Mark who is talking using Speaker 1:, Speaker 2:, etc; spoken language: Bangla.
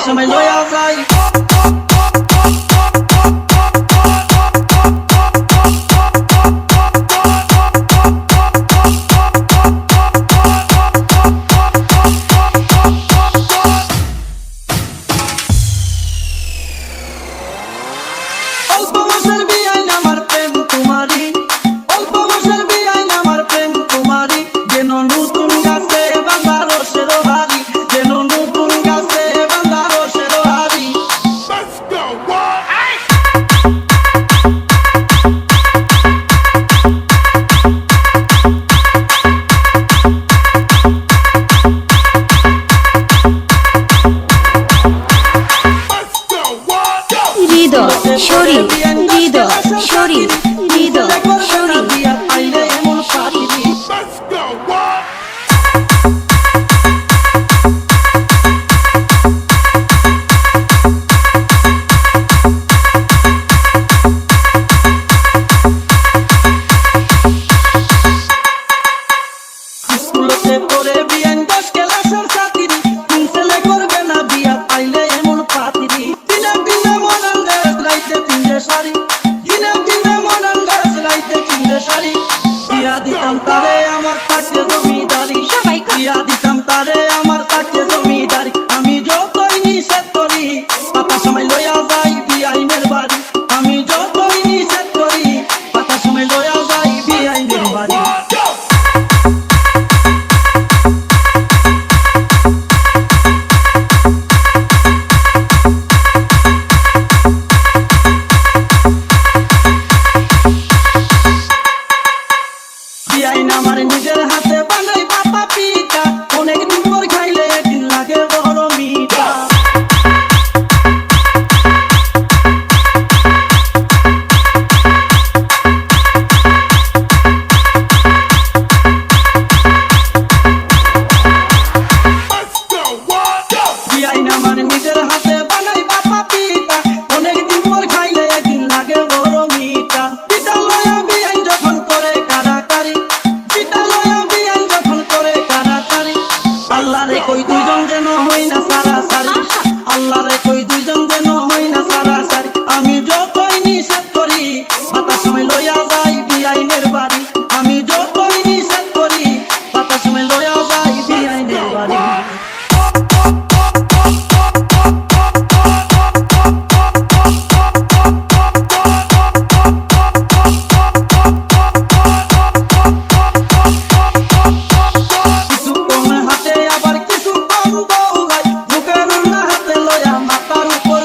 Speaker 1: সময় লয়া যাই
Speaker 2: শরীর হৃদয় শরীর হৃদয় শরীর
Speaker 1: দিতাম তারে আমার থাকে জমিদারি দিয়া দিতাম তারে আমার থাকে জমিদারি আমি যতই নিষেধ করি পাতা সময় লয়া যাই বিআইনের বাড়ি আমি যতই নিষেধ করি পাতা সময় লয়া যাই বিআইনের বাড়ি আমার নিজের হাতে বানাই পাপা পিঠা অনেক দিন পর খাইলে একদিন লাগে বড় মিঠা আমার নিজের হাতে বানাই পাপা পিঠা অনেক দিন পর খাইলে একদিন লাগে বড় মিঠা পিঠা লয়া বিআইন যখন করে কারাকারি আল্লাহ রে কই দুইজন যেন হই না সারাসারি আল্লাহ রে কই দুইজন যেন হই না সারাসারি আমি যতই নিষেধ করি পাতা সময় লইয়া যাই বিআইনের বাড়ি আমি যতই নিষেধ করি পাতা সময় লইয়া যাই বিআইনের বাড়ি কিছু কম হাতে আবার কিছু কম দৌড়াই বুকের হাতে লয়া মাথার উপর